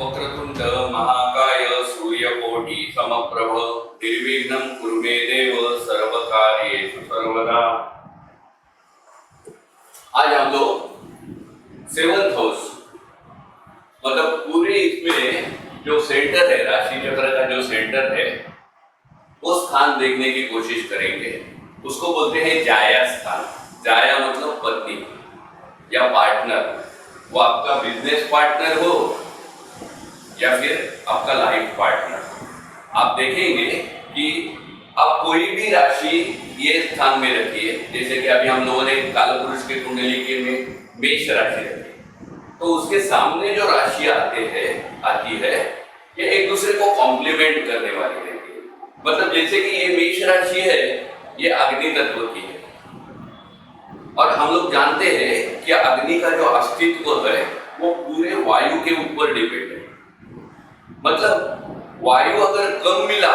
वक्रतुंड महाकाय सूर्यकोटि समप्रभ निर्विघ्नं कुरु मे देव सर्वकार्येषु सर्वदा। आज हम लोग सेवंथ हाउस मतलब पूरे इसमें जो सेंटर है, राशि चक्र का जो सेंटर है, वो स्थान देखने की कोशिश करेंगे। उसको बोलते हैं जाया स्थान। जाया मतलब पत्नी या पार्टनर, वो आपका बिजनेस पार्टनर हो या फिर आपका लाइफ पार्टनर। आप देखेंगे कि आप कोई भी राशि ये स्थान में रखिए, जैसे कि अभी हम लोगों ने कालपुरुष के कुंडली के में मेष राशि रखी, तो उसके सामने जो राशि आती है ये एक दूसरे को कॉम्प्लीमेंट करने वाली रहती है। मतलब जैसे कि ये मेष राशि है, ये अग्नि तत्व की है, और हम लोग जानते हैं कि अग्नि का जो अस्तित्व है वो पूरे वायु के ऊपर डिपेंड है। मतलब वायु अगर कम मिला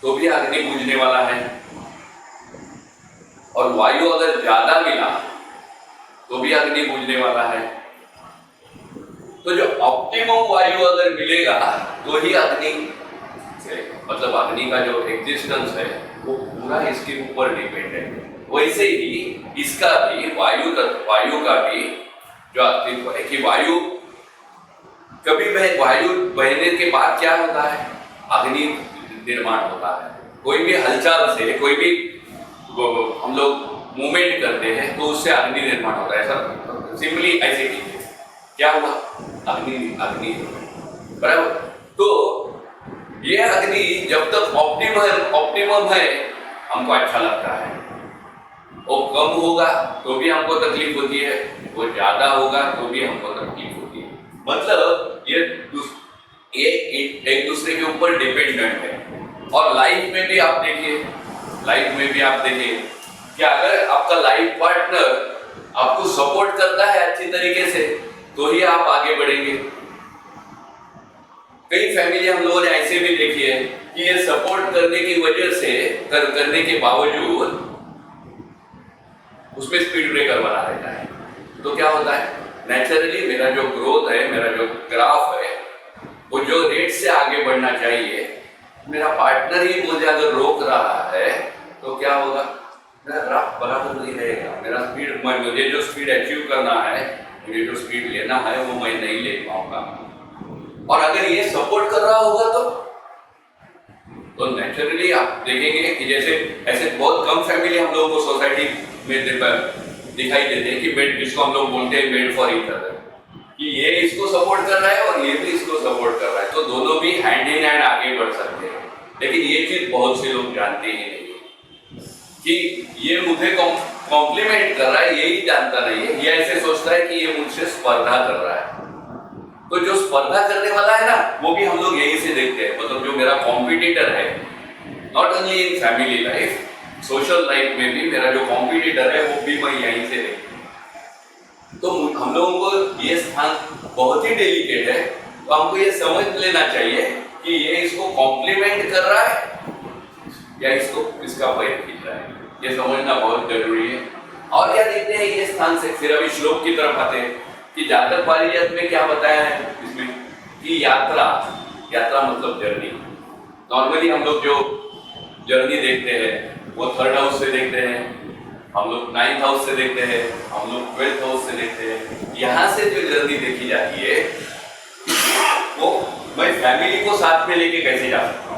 तो भी अग्नि बुझने वाला है, और वायु अगर ज्यादा मिला तो भी अग्नि बुझने वाला है। तो जो ऑप्टिमम वायु अगर मिलेगा तो ही अग्नि चलेगा। मतलब अग्नि का जो एग्जिस्टेंस है वो पूरा इसके ऊपर डिपेंड है। वैसे ही इसका भी वायु का भी जो अस्तित्व है कि वायु कभी वायु बहने के बाद क्या होता है, अग्नि निर्माण होता है। कोई भी हलचल से, कोई भी हम लोग मूवमेंट करते हैं तो उससे अग्नि निर्माण होता है। सर सिंपली ऐसे कीजिए, क्या हुआ, अग्नि बराबर। तो ये अग्नि जब तक ऑप्टिमम है हमको अच्छा लगता है, वो कम होगा तो भी हमको तकलीफ होती है, वो ज्यादा होगा तो भी हमको तकलीफ होती है। मतलब ये एक दूसरे के ऊपर डिपेंडेंट है। और लाइफ में भी आप देखिए कि अगर आपका लाइफ पार्टनर आपको सपोर्ट करता है अच्छी तरीके से तो ही आप आगे बढ़ेंगे। कई फैमिली हम लोगों ने ऐसे भी देखी है कि ये सपोर्ट करने की वजह से करने के बावजूद उसमें स्पीड ब्रेकर बना रहता है। तो क्या होता है, नेचुरली मेरा जो ग्रोथ है, मेरा जो ग्राफ है, वो जो रेट से आगे बढ़ना चाहिए, मेरा पार्टनर ही मुझे अगर रोक रहा है तो क्या होगा, मेरा ग्राफ बराबर नहीं रहेगा। मेरा स्पीड, मुझे जो स्पीड अचीव करना है, मुझे जो स्पीड लेना है वो मैं नहीं ले पाऊंगा। और अगर ये सपोर्ट कर रहा होगा तो नेचुरली आप देखेंगे कि जैसे ऐसे बहुत कम फैमिली हम लोगों को सोसाइटी में दिखाई देते हैं कि मेड, जिसको हम लोग बोलते हैं मेड फॉर ईच अदर, कि ये इसको सपोर्ट कर रहा है और ये भी इसको सपोर्ट कर रहा है, तो दोनों भी हैंड इन हैंड आगे बढ़ सकते हैं। लेकिन ये चीज बहुत से लोग जानते ही नहीं कि ये मुझे कॉम्प्लीमेंट कर रहा है, यही जानता नहीं है। ये ऐसे सोचता है कि ये मुझसे स्पर्धा कर रहा है। तो जो स्पर्धा करने वाला है ना, वो भी हम लोग यही से देखते हैं। मतलब जो मेरा कॉम्पिटिटर है, not only in family life, social life में भी मेरा जो कॉम्पिटिटर है वो भी मैं यहीं से देखता। तो हम लोगों को ये स्थान बहुत ही डेलिकेट है, तो हमको ये समझ लेना चाहिए कि ये इसको कॉम्प्लीमेंट कर रहा है या इसका पैर खींच रहा है। ये समझना बहुत जरूरी है। और क्या देखते हैं ये स्थान से, फिर अभी श्लोक की तरफ आते हैं कि जातक पारिजात में क्या बताया है इसमें कि यात्रा मतलब जर्नी। नॉर्मली हम लोग जो जर्नी देखते हैं वो 3rd हाउस से देखते हैं, हम लोग 9th हाउस से देखते हैं, हम लोग 12th हाउस से देखते हैं। यहाँ से जो जर्नी देखी जाती है वो मैं फैमिली को साथ में लेके कैसे जा सकता हूँ,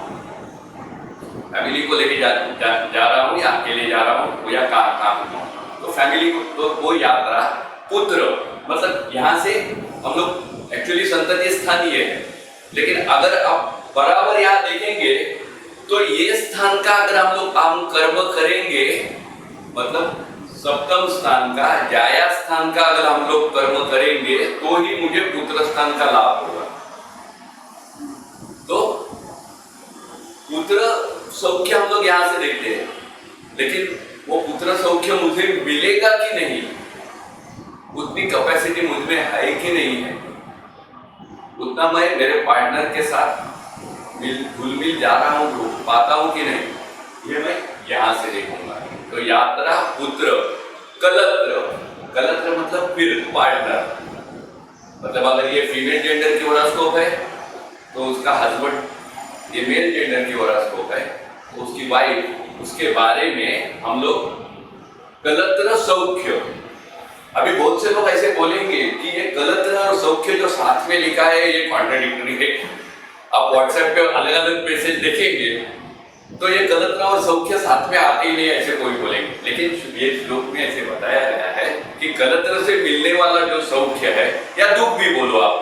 फैमिली को लेके जा रहा हूँ या अकेले जा रहा हूँ या कहाँ। तो फैमिली को, तो वो यात्रा पुत्र, मतलब यहाँ से हम लोग एक्चुअली संतति स्थान ये है। लेकिन अगर आप बराबर यहाँ देखेंगे तो ये स्थान का अगर हम लोग काम कर्म करेंगे, मतलब सप्तम स्थान का, जाया स्थान का अगर हम लोग कर्म करेंगे तो ही मुझे पुत्र स्थान का लाभ होगा। तो पुत्र सौख्य हम लोग यहाँ से देखते हैं, लेकिन वो पुत्र सौख्य मुझे मिलेगा कि नहीं, उतनी कैपेसिटी मुझ में है कि नहीं है, उतना मैं मेरे पार्टनर के साथ घुल मिल जा रहा हूँ, पाता हूँ कि नहीं, ये मैं यहाँ से देखूंगा। तो यात्रा पुत्र, कलत्र मतलब फिर पार्टनर, मतलब अगर ये फीमेल जेंडर की होरोस्कोप है तो उसका हस्बैंड, ये मेल जेंडर की होरोस्कोप है तो उसकी वाइफ, उसके बारे में हम लोग कलत्र सौख्य। अभी बहुत से लोग ऐसे बोलेंगे कि ये कलत्र और सौख्य जो साथ में लिखा है ये कॉन्ट्राडिक्टरी है। आप व्हाट्सएप पे अलग अलग मैसेज देखेंगे तो ये कलत्र और सौख्य साथ में आते ही नहीं, ऐसे कोई बोलेंगे। लेकिन ये श्लोक में ऐसे बताया गया है कि कलत्र से मिलने वाला जो सौख्य है, या दुख भी बोलो आप,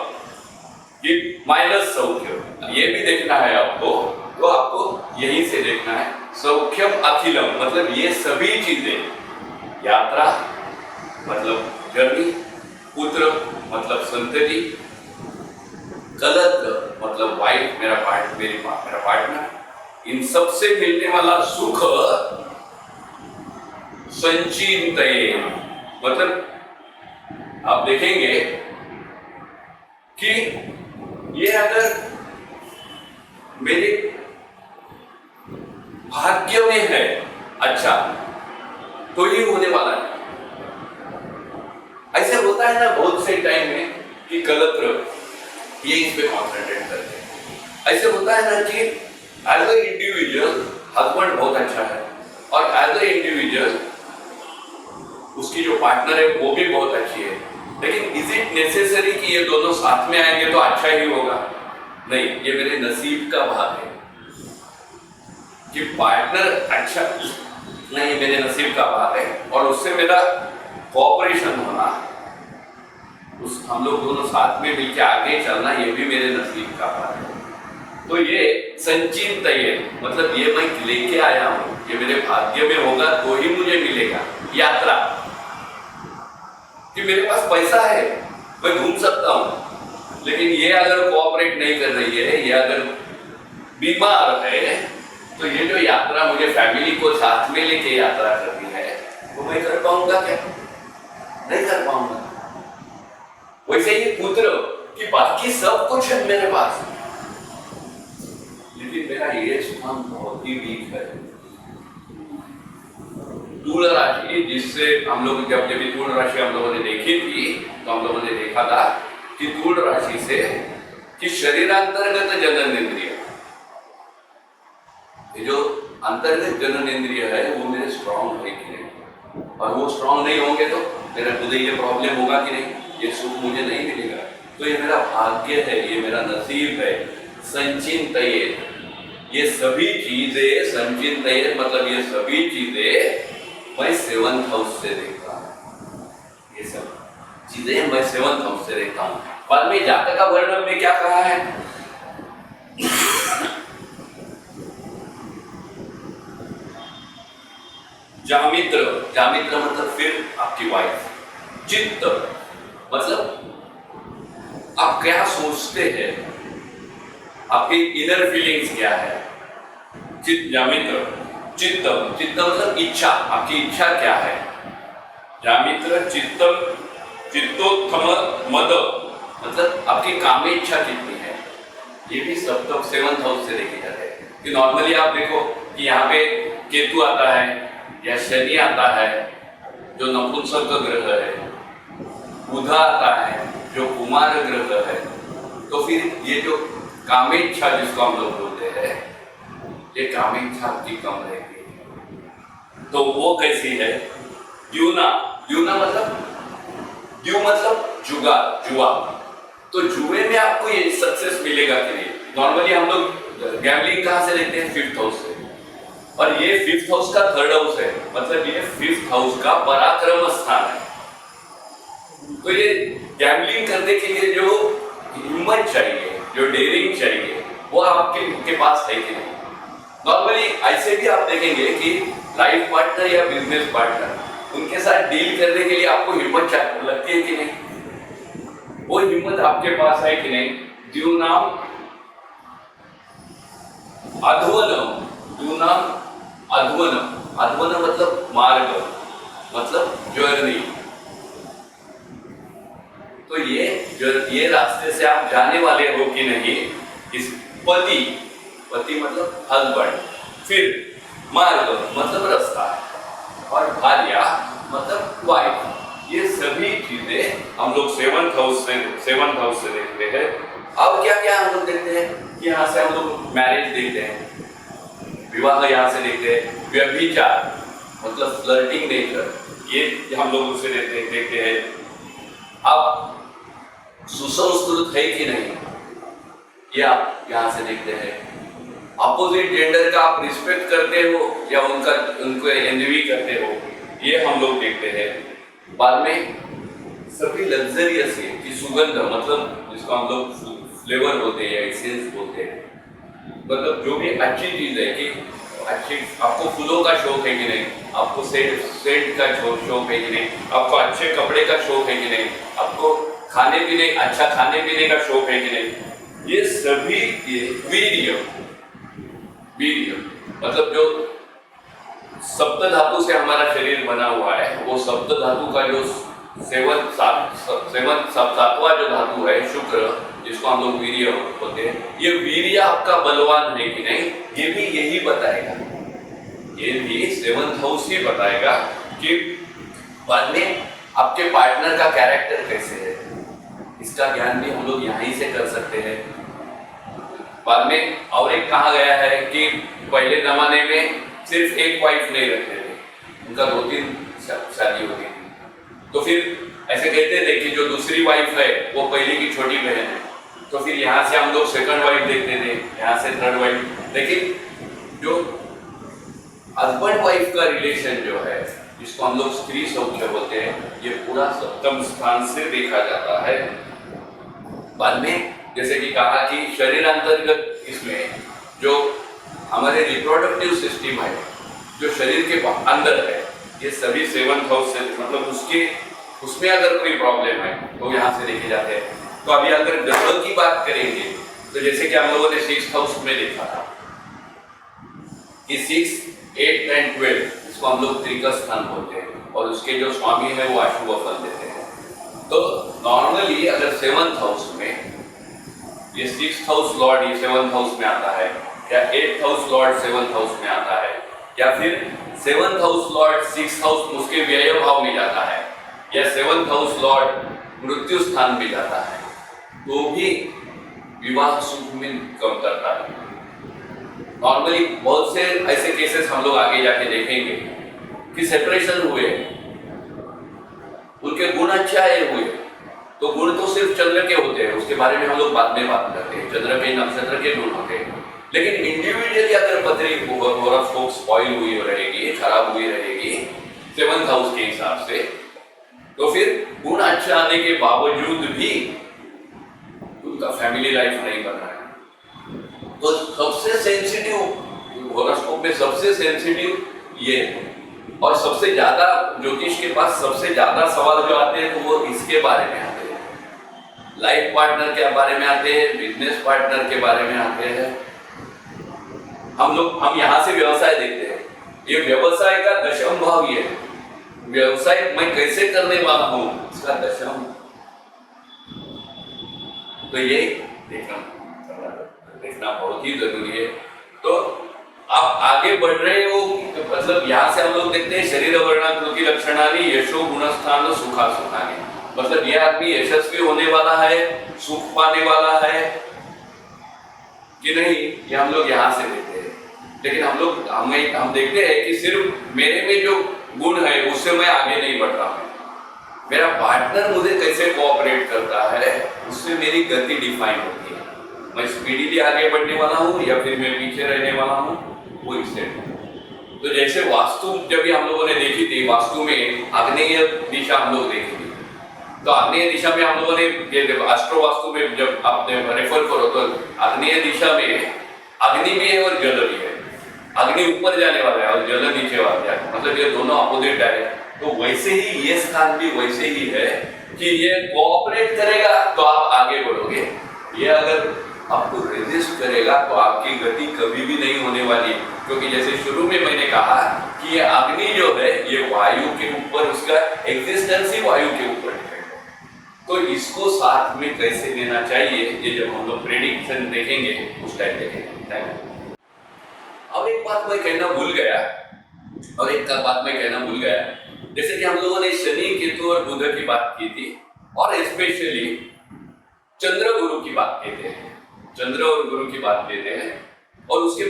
ये माइनस सौख्य, ये भी देखना है आपको। तो आपको यहीं से देखना है सौख्यम अखिलम, मतलब ये सभी चीजें, यात्रा मतलब जर्नी, पुत्र मतलब संतति, कलत्र मतलब वाइफ, मेरा पार्टनर, इन सब से मिलने वाला सुख संचिंतये, मतलब आप देखेंगे कि ये अगर मेरे भाग्य में है अच्छा तो ये होने वाला है। ऐसे होता है ना बहुत से टाइम में कि कलत्र ये इस पे कॉन्सेंट्रेट करते हैं। ऐसे होता है ना कि एज अ इंडिविजुअल हस्बैंड बहुत अच्छा है और एज अ इंडिविजुअल उसकी जो पार्टनर है वो भी बहुत अच्छी है, लेकिन इज इट नेसेसरी कि ये दोनों साथ में आएंगे तो अच्छा ही होगा? नहीं, ये मेरे नसीब का भाग है कि पार्टनर अच्छा नहीं, मेरे नसीब का भाग है और उससे मेरा कोऑपरेशन होना, उस हम लोग दोनों साथ में मिलकर आगे चलना, ये भी मेरे नसीब का भाग है। तो ये संचिंतये मतलब ये मैं लेके आया हूं, ये मेरे भाग्य में होगा तो ही मुझे मिलेगा। यात्रा कि मेरे पास पैसा है, मैं घूम सकता हूं, लेकिन ये अगर कोऑपरेट नहीं कर रही है, ये अगर बीमार है, तो ये जो यात्रा मुझे फैमिली को साथ में लेके यात्रा करनी है वो मैं कर पाऊंगा क्या? नहीं कर पाऊंगा। वैसे ही पुत्र कि बाकी सब कुछ है मेरे पास, लेकिन मेरा ये स्थान बहुत ही वीक है। तूल राशि, जिससे हम लोग जब तूल राशि हम लोगों ने देखी थी तो हम लोगों ने देखा था कि तूल राशि से कि शरीरांतर्गत जननेंद्रिय, ये जो अंतर्गत जननेंद्रिय है वो मेरे स्ट्रांग है कि नहीं, और वो स्ट्रांग नहीं होंगे तो मेरा खुद ही ये प्रॉब्लम होगा कि नहीं, ये सुख मुझे नहीं मिलेगा। तो ये मेरा भाग्य है, ये मेरा नसीब है। संचिंतये, ये सभी चीजें संचिंतये मतलब ये सभी चीजें मैं 7th हाउस से देखता हूं। ये सब चीजें मैं 7th हाउस से देखता हूं। बाद में जातक का वर्णन में क्या कहा है? जामित्र, जामित्र मतलब फिर आपकी वाइफ। चित्त मतलब आप क्या सोचते हैं, आपकी इनर फीलिंग्स क्या है। चित्त, जामित्र। चित्त, चित्त मतलब इच्छा, आपकी इच्छा क्या है। जामित्र चित्तम, चित्तोत्थम मद मतलब आपकी कामेच्छा कितनी है। ये भी सब तक 7th हाउस से देखी जाती है। कि नॉर्मली आप देखो कि यहाँ पे केतु आता है या शनि आता है जो नपुंसक ग्रह है, बुध आता है जो कुमार ग्रह है, तो फिर ये जो कामेच्छा जिसको हम लोग बोलते हैं, ये कामेच्छा की कम रहेगी। तो वो कैसी है? द्युना, द्युना मतलब द्यू मतलब जुगा, जुआ। तो जुए में आपको ये सक्सेस मिलेगा कि नहीं? नॉर्मली हम लोग गैम्बलिंग कहाँ से लेते हैं? 5th हाउस से, और ये 5th हाउस का 3rd हाउस है, मतलब ये 5th हाउस का पराक्रम स्थान है। तो ये गैम्बलिंग करने के लिए जो हिम्मत चाहिए, जो डेयरिंग चाहिए, वो आपके पास है कि नहीं? नॉर्मली ऐसे भी आप देखेंगे कि लाइफ पार्टनर या बिजनेस पार्टनर, उनके साथ डील करने के लिए आपको हिम्मत चाहिए, लगती है कि नहीं? वो हिम्मत आपके पास है कि नहीं? द्युनाम अध्वनम, द्युनाम अध्वनम, अध्वनम मतलब मार्ग, मतलब जर्नी। तो ये रास्ते से आप जाने वाले हो कि नहीं? इस पति, पति मतलब हस्बैंड, फिर मार्ग मतलब रास्ता, और भार्या मतलब वाइफ। ये सभी चीजें हम लोग सेवंथ हाउस से देखते हैं। अब क्या क्या हम लोग देखते हैं कि यहाँ से हम लोग मैरिज देखते हैं, विवाह यहाँ से देखते हैं, व्यभिचार मतलब फ्लर्टिंग नेचर, ये हम लोग उससे देखते हैं। अब सुसंस्कृत है कि नहीं, ये आप यहाँ से देखते हैं। अपोजिट जेंडर का आप रिस्पेक्ट करते हो या उनको एनवी करते हो, ये हम लोग देखते हैं। बाद में सभी लग्जरियस है कि सुगंध मतलब जिसको हम लोग फ्लेवर बोलते हैं या एसेंस बोलते हैं, मतलब जो भी अच्छी चीज है कि अच्छी, आपको फूलों का शौक है कि नहीं, आपको सेंट का शौक है कि नहीं, आपको अच्छे कपड़े का शौक है कि नहीं, आपको अच्छा खाने पीने का शौक है कि नहीं, ये सभी वीर्य मतलब जो सप्त धातु से हमारा शरीर बना हुआ है, वो सप्त धातु का जो सातवां जो धातु है शुक्र, जिसको हम लोग वीर्य बोलते हैं, ये वीर्य आपका बलवान है कि नहीं, ये भी यही बताएगा। ये भी सेवंथ हाउस ही बताएगा कि बाद में आपके पार्टनर का कैरेक्टर कैसे है। इसका ज्ञान भी हम लोग यहीं से कर सकते हैं। बाद में और एक कहा गया है कि पहले जमाने में सिर्फ एक वाइफ नहीं रखते थे, उनका 2-3 शादी होती थी। तो फिर ऐसे कहते थे कि जो दूसरी वाइफ है वो पहले की छोटी बहन है, तो फिर यहाँ से हम लोग सेकंड वाइफ देखते थे, यहाँ से थर्ड वाइफ। लेकिन जो हस्बैंड वाइफ का रिलेशन जो है, जिसको हम लोग स्त्री सौख्य बोलते हैं, ये पूरा सप्तम स्थान से देखा जाता है। बाद में जैसे कि कहा कि शरीर अंतर्गत इसमें जो हमारे रिप्रोडक्टिव सिस्टम है, जो शरीर के अंदर है, ये सभी सेवंथ हाउस से मतलब उसमें अगर कोई प्रॉब्लम है तो यहाँ से देखे जाते हैं। तो अभी अगर ग्रह की बात करेंगे तो जैसे कि हम लोगों ने 6th हाउस में देखा था कि 6, 8 and 12 इसको हम लोग त्रिका स्थान बोलते हैं, और उसके जो स्वामी है वो अशुभ फल देते हैं। तो नॉर्मली अगर 7th हाउस में ये 6th हाउस लॉर्ड ये 7th हाउस में आता है, या 8th house Lord 7th house में आता है, या फिर 7th house Lord 6th house उसके व्यय भाव में जाता है, या 7th हाउस लॉर्ड मृत्यु स्थान में जाता है, तो भी विवाह सुख में कम करता है। नॉर्मली बहुत से ऐसे केसेस हम लोग आगे जाके देखेंगे कि सेपरेशन हुए, उनके गुण अच्छे आए हुए, तो गुण तो सिर्फ चंद्र के होते हैं, उसके बारे में हम लोग बाद में बात करते हैं, चंद्र के नक्षत्र के गुण होते हैं। लेकिन इंडिविजुअली अगर पत्री हॉरोस्कोप स्पॉइल हुई रहेगी, खराब हुई रहेगी 7th हाउस के हिसाब से, तो फिर गुण अच्छा आने के बावजूद भी उनका फैमिली लाइफ नहीं बन रहा है। तो सबसे सेंसिटिव हॉरोस्कोप में सबसे सेंसिटिव ये है, और सबसे ज्यादा ज्योतिष के पास सबसे ज्यादा सवाल जो आते हैं तो वो इसके बारे में आते हैं, लाइफ पार्टनर के बारे में आते हैं, बिजनेस पार्टनर के बारे में आते हैं। हम यहाँ से व्यवसाय देखते हैं, ये व्यवसाय का दशम भाव ये है, व्यवसाय मैं कैसे करने वाला हूँ इसका दशम, तो ये देखना बहुत ही जरूरी है। तो आप आगे बढ़ रहे हो तो मतलब यहाँ से हम लोग देखते हैं शरीर वर्णाकृति लक्षणानि यशो गुणस्थान सुखा सुखानि, मतलब ये आदमी यशस्वी होने वाला है, सुख पाने वाला है कि नहीं, ये हम लोग यहाँ से देखते हैं। लेकिन हम देखते हैं कि सिर्फ मेरे में जो गुण है उससे मैं आगे नहीं बढ़ रहा हूँ, मेरा पार्टनर मुझे कैसे कोऑपरेट करता है उससे मेरी गति डिफाइन होती है, मैं स्पीडीली आगे बढ़ने वाला हूँ या फिर मैं पीछे रहने वाला हूँ, वो इससे। तो जैसे वास्तु जब भी हम लोगों ने देखी थी, वास्तु में आग्नेय दिशा हम लोग देखी थी, तो आग्नेय दिशा में हम लोगों ने ये एस्ट्रो वास्तु में जब आप रेफर करो तो आग्नेय दिशा में अग्नि भी है और जल भी है, अग्नि ऊपर जाने वाला है और जल नीचे वाला है, मतलब ये दोनों अपोजिट है। तो वैसे ही ये स्थान भी वैसे ही है कि ये कोऑपरेट करेगा तो आप आगे बढ़ोगे, ये अगर आपको रेजिस्ट करेगा तो आपकी गति कभी भी नहीं होने वाली, क्योंकि जैसे शुरू में मैंने कहा कि ये अग्नि जो है ये वायु के ऊपर, उसका एग्जिस्टेंस ही वायु के ऊपर है, तो इसको साथ में कैसे लेना चाहिए ये जब हम लोग प्रेडिक्शन देखेंगे उस टाइम देखेंगे। अब एक बात मैं कहना भूल गया, जैसे कि हम लोगों ने शनि, केतु और बुध की बात की थी, और स्पेशली चंद्र गुरु की बात कहते हैं, चंद्र और गुरु की बात कहते हैं। और उसके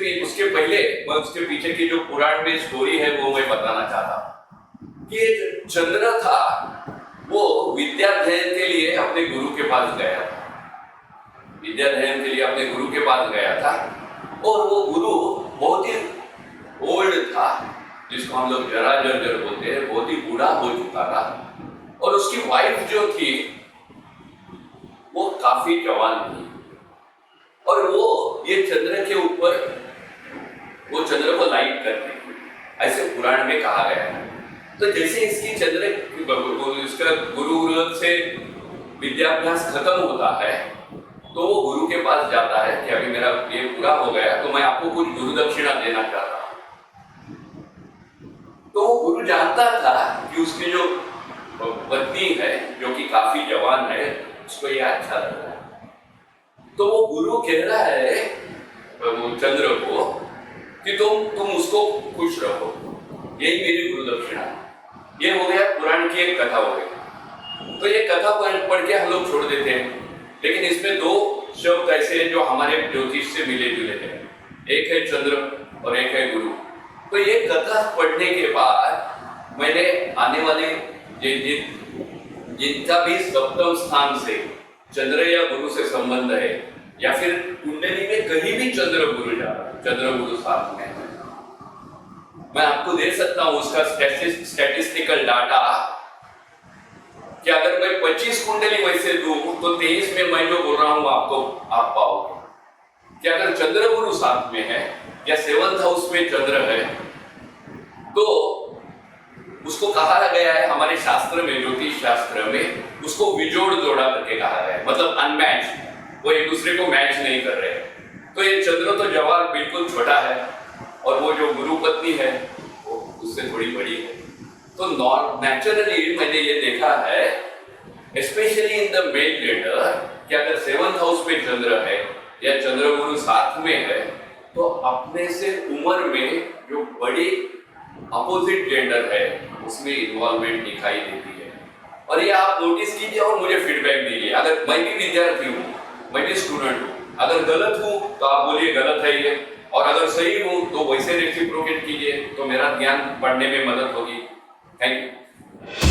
पहले मैं उसके पीछे की जो पुराण में स्टोरी है वो मैं बताना चाहता हूँ कि एक चंद्र था, वो विद्याध्ययन के लिए अपने गुरु के पास गया था, विद्याध्ययन के लिए अपने गुरु के पास गया था। और वो गुरु बहुत ही ओल्ड था, जिसको हम लोग जरा जर्जर बोलते हैं, बहुत ही बूढ़ा हो चुका था। और उसकी वाइफ जो थी वो काफी जवान थी, और वो ये चंद्र के ऊपर वो चंद्र को लाइक करती थी, ऐसे पुराण में कहा गया है। तो जैसे इसकी इसका गुरु से विद्याभ्यास खत्म होता है, तो वो गुरु के पास जाता है कि अभी मेरा ये पूरा हो गया, तो मैं आपको कुछ गुरु दक्षिणा देना चाहता हूँ। तो वो गुरु जानता था कि उसकी जो पत्नी है, जो कि काफी जवान है, उसको ये अच्छा लग रहा है। तो वो गुरु कह रहा है वो चंद्र को कि तुम उसको खुश रखो, यही मेरी गुरु दक्षिणा। ये हो गया पुराण की एक कथा हो गई। तो ये कथा पढ़ के हम लोग छोड़ देते हैं, लेकिन इसमें दो शब्द ऐसे हैं जो हमारे ज्योतिष से मिले जुले हैं, एक है चंद्र और एक है गुरु। तो ये कथा पढ़ने के बाद मैंने आने वाले जिनका भी सप्तम स्थान से चंद्र या गुरु से संबंध है, या फिर कुंडली में कहीं भी चंद्र गुरु जा रहा है, चंद्र गुरु साथ में है, मैं आपको दे सकता हूं उसका स्टैटिस्टिकल डाटा कि अगर मैं 25 कुंडली वैसे दूं तो 23 में मैं जो बोल रहा हूं आपको आप पाओगे कि अगर चंद्र गुरु साथ में है या 7th हाउस में चंद्र है, तो उसको कहा गया है हमारे शास्त्र में, ज्योतिष शास्त्र में, उसको विजोड़ जोड़ा करके कहा गया है, मतलब अनमैच, वो एक दूसरे को मैच नहीं कर रहे। तो ये चंद्र तो जवाब बिल्कुल छोटा है, और वो जो गुरु पत्नी है वो उससे थोड़ी बड़ी है। तो नेचुरली मैंने ये देखा है, specially in the male gender, कि अगर 7th हाउस में चंद्र है या चंद्र गुरु साथ में है, तो अपने से उम्र में जो बड़ी अपोजिट जेंडर है उसमें इन्वॉल्वमेंट दिखाई देती है। और ये आप नोटिस कीजिए और मुझे फीडबैक दीजिए। अगर मैं भी विद्यार्थी हूँ, मैं भी स्टूडेंट हूँ, अगर गलत हूँ तो आप बोलिए गलत है ये, और अगर सही हूँ तो वैसे रेसिप्रोकेट कीजिए, तो मेरा ज्ञान बढ़ने में मदद होगी। Thank you.